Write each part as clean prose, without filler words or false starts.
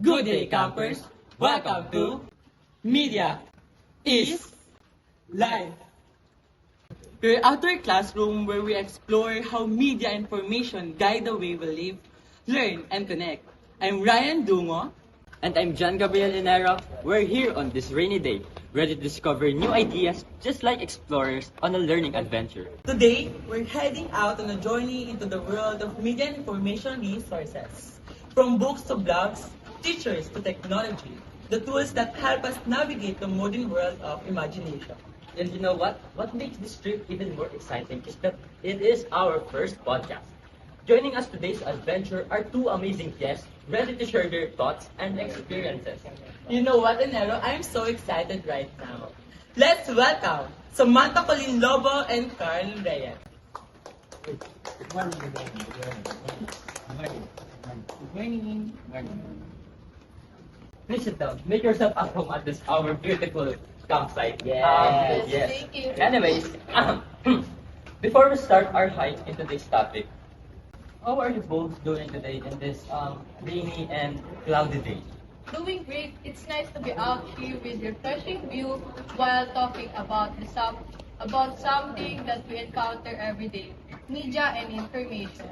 Good day, campers! Welcome to Media is Life. We're out our classroom where we explore how media information guide the way we live, learn, and connect. I'm Ryan Dungo. And I'm John Gabriel Linero. We're here on this rainy day, ready to discover new ideas just like explorers on a learning adventure. Today, we're heading out on a journey into the world of media and information resources. From books to blogs, teachers to technology, the tools that help us navigate the modern world of imagination. And you know what? What makes this trip even more exciting is that it is our first podcast. Joining us today's adventure are two amazing guests ready to share their thoughts and experiences. You know what, Enero? I'm so excited right now. Let's welcome Samantha Colin Lobo and Carl Reyes. Please sit down. Make yourself at home at this our beautiful campsite. Yes, thank you. Anyways, before we start our hike into this topic, how are you both doing today in this rainy and cloudy day? Doing great. It's nice to be out here with refreshing view while talking about about something that we encounter every day, media and information.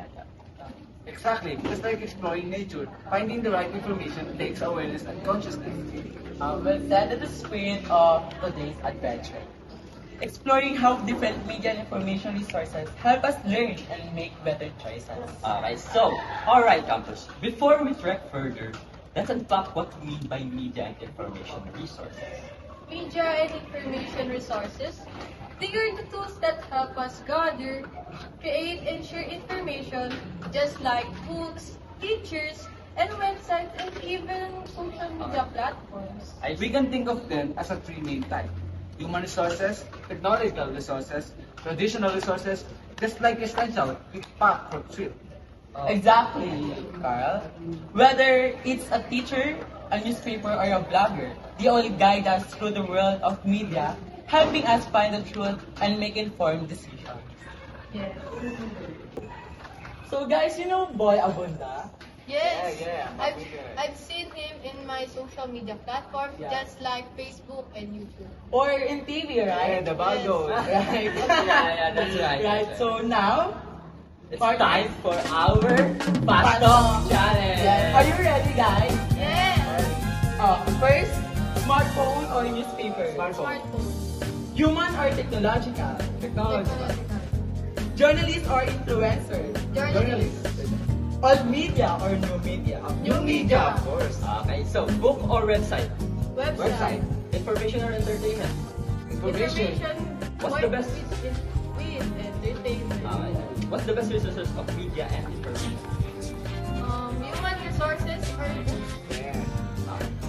Exactly. Just like exploring nature, finding the right information takes awareness and consciousness. Well said, at the spirit of today's adventure. Exploring how different media and information resources help us learn and make better choices. Alright campus, before we trek further, let's unpack what we mean by media and information resources. Media and information resources, they are the tools that help us gather, create, and share information, just like books, teachers, and websites, and even social media platforms. We can think of them as a three main types: human resources, technological resources, traditional resources, just like essential, we pack for trip. Exactly, Carl. Whether it's a teacher, a newspaper, or a blogger, they all guide us through the world of media, helping us find the truth and make informed decisions. Yes. So guys, you know Boy Abunda? Yes. Yeah, I've seen him in my social media platforms, Yeah. just like Facebook and YouTube. Or in TV, right? the bago. Right. That's right. Right, so now, It's Part- time for our Fast Fast Talk Talk. Challenge! are you ready guys? Yes. First, smartphone or newspaper? Smartphone. Smartphone. Human or technological? Technology. Journalist or influencer? Journalist. Old media or new media? New media. Of course. Okay, so book or website? Website. Information or entertainment? Information. What's the best? With entertainment. What's the best resources of media and information? Human resources or books. Yeah.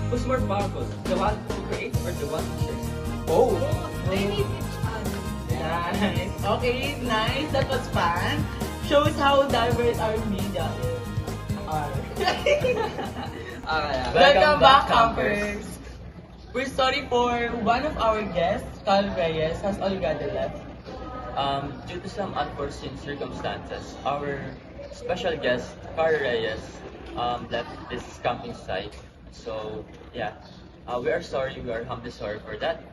Who's more powerful, the one who creates or the one who shares? Oh. They need each other. Nice. Okay, nice. That was fun. Shows how diverse our media is. Welcome back, campers. We're sorry for one of our guests, Carl Reyes, has already left. Due to some unforeseen circumstances, our special guest, Carl Reyes, left this camping site. So, yeah, we are sorry, we are humbly sorry for that.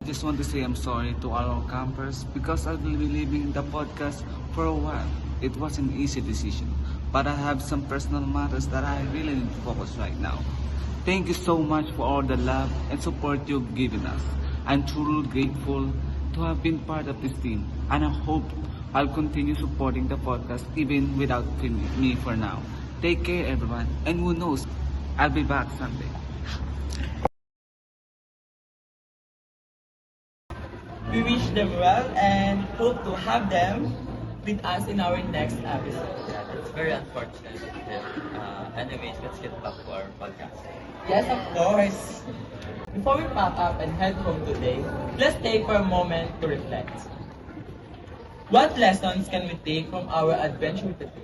I just want to say I'm sorry to our campers because I will be leaving the podcast for a while. It was an easy decision, but I have some personal matters that I really need to focus right now. Thank you so much for all the love and support you've given us. I'm truly grateful to have been part of this team, and I hope I'll continue supporting the podcast even without me for now. Take care, everyone, and who knows, I'll be back someday. We wish them well and hope to have them with us in our next episode. Yeah, that's very unfortunate. Anyways, let's get back to our podcast. Yes, of course. Before we pack up and head home today, let's take for a moment to reflect. What lessons can we take from our adventure today?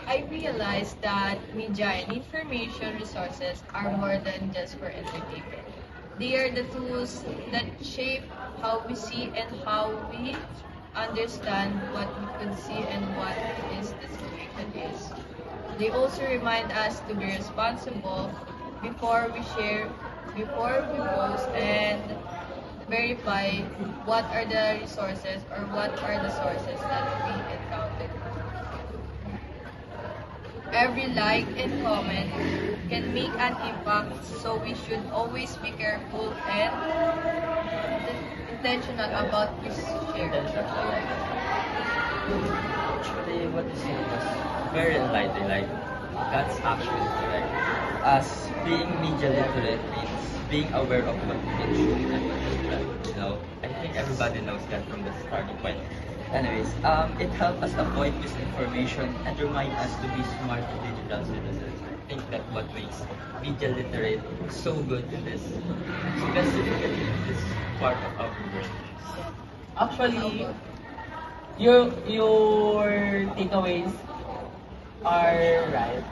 I realized that media and information resources are more than just for entertainment. They are the tools that shape how we see and how we understand what we could see and what is the situation is. They also remind us to be responsible before we share, before we post, and verify what are the resources or what are the sources that we encountered. Every like and comment can make an impact, so we should always be careful and intentional about we share. Actually, what you said was very enlightening. Like, that's actually correct. As being media literate means being aware of what you can show and what you can, you know. I think everybody knows that from the starting point. Anyways, it helps us avoid misinformation and remind us to be smart digital citizens. I think that's what makes media literate so good in this, specifically in this part of our world. Actually, your takeaways are right.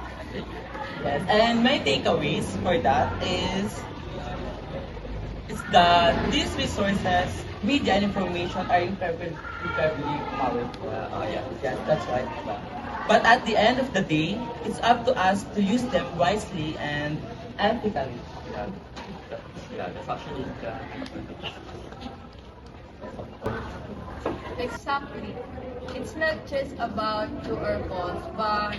Yes, and my takeaways for that is that these resources, media and information are incredibly powerful. Yeah. Yes, that's right. But at the end of the day, it's up to us to use them wisely and ethically. Yeah, that's actually the Exactly. It's not just about true or false, but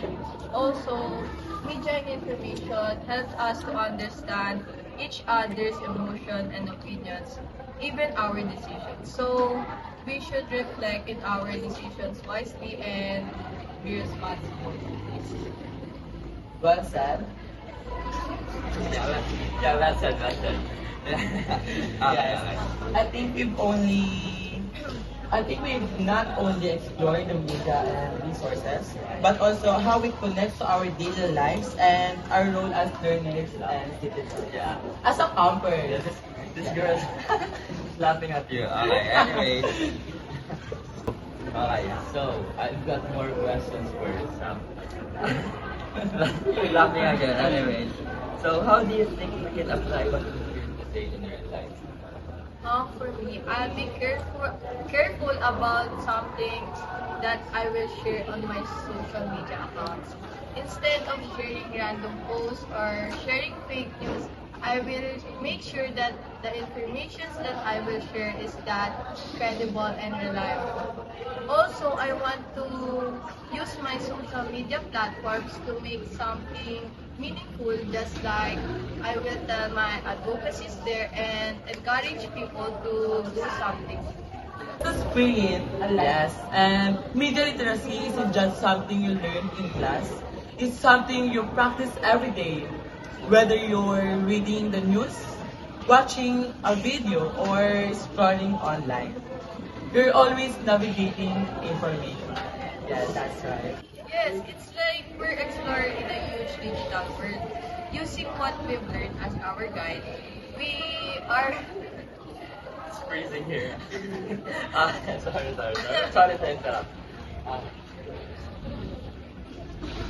also media and information helps us to understand each other's emotion and opinions, even our decisions. So we should reflect in our decisions wisely and be responsible. Well said. yeah, that's it, that's it. Yes. I think we've not only explored the media and resources, but also how it connects to our daily lives and our role as learners and citizens. Yeah. As a camper. This girl is laughing at you. Okay, anyways. Okay, so I've got more questions for Sam. You're laughing again. Anyways, so how do you think we can apply what we learned today in real life? For me, I'll be careful about something that I will share on my social media accounts. Instead of sharing random posts or sharing fake news, I will make sure that the information that I will share is that credible and reliable. Also, I want to use my social media platforms to make something meaningful, just like I will tell my advocacies there and encourage people to do something. To spirit, yes, and media literacy isn't just something you learn in class. It's something you practice every day. Whether you're reading the news, watching a video, or scrolling online, you're always navigating information. Yeah, that's right. Yes, it's like we're exploring in a huge digital world. Using what we've learned as our guide, we are It's freezing here. Sorry to interrupt.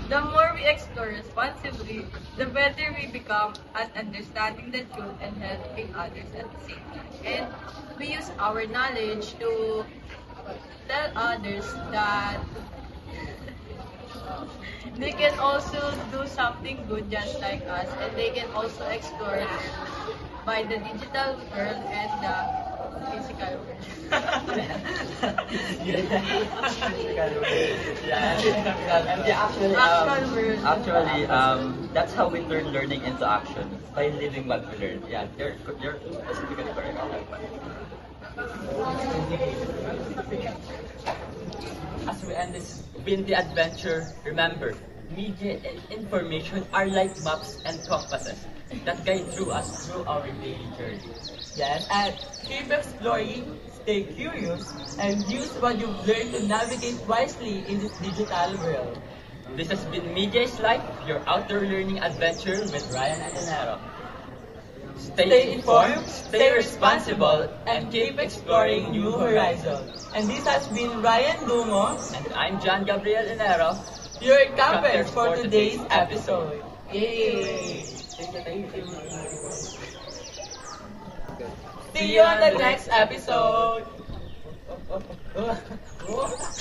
the more we explore responsibly, the better we become at understanding the truth and helping others at the same time. And we use our knowledge to tell others that they can also do something good just like us, and they can also explore by the digital world and the physical world. Actually, that's how we turn learning into action by living what we learn. Yeah, you're specifically correct on that one. As we end this windy adventure, remember, media and information are like maps and compasses that guide through us through our daily journey. Yes, and keep exploring, stay curious, and use what you've learned to navigate wisely in this digital world. This has been Media is Life, your outdoor learning adventure with Ryan Atenero. Stay informed, stay responsible, and keep exploring new horizons. And this has been Ryan Dungo, And I'm John Gabriel Enero. your campers for today's episode. Yay! See you on the next episode. Oh.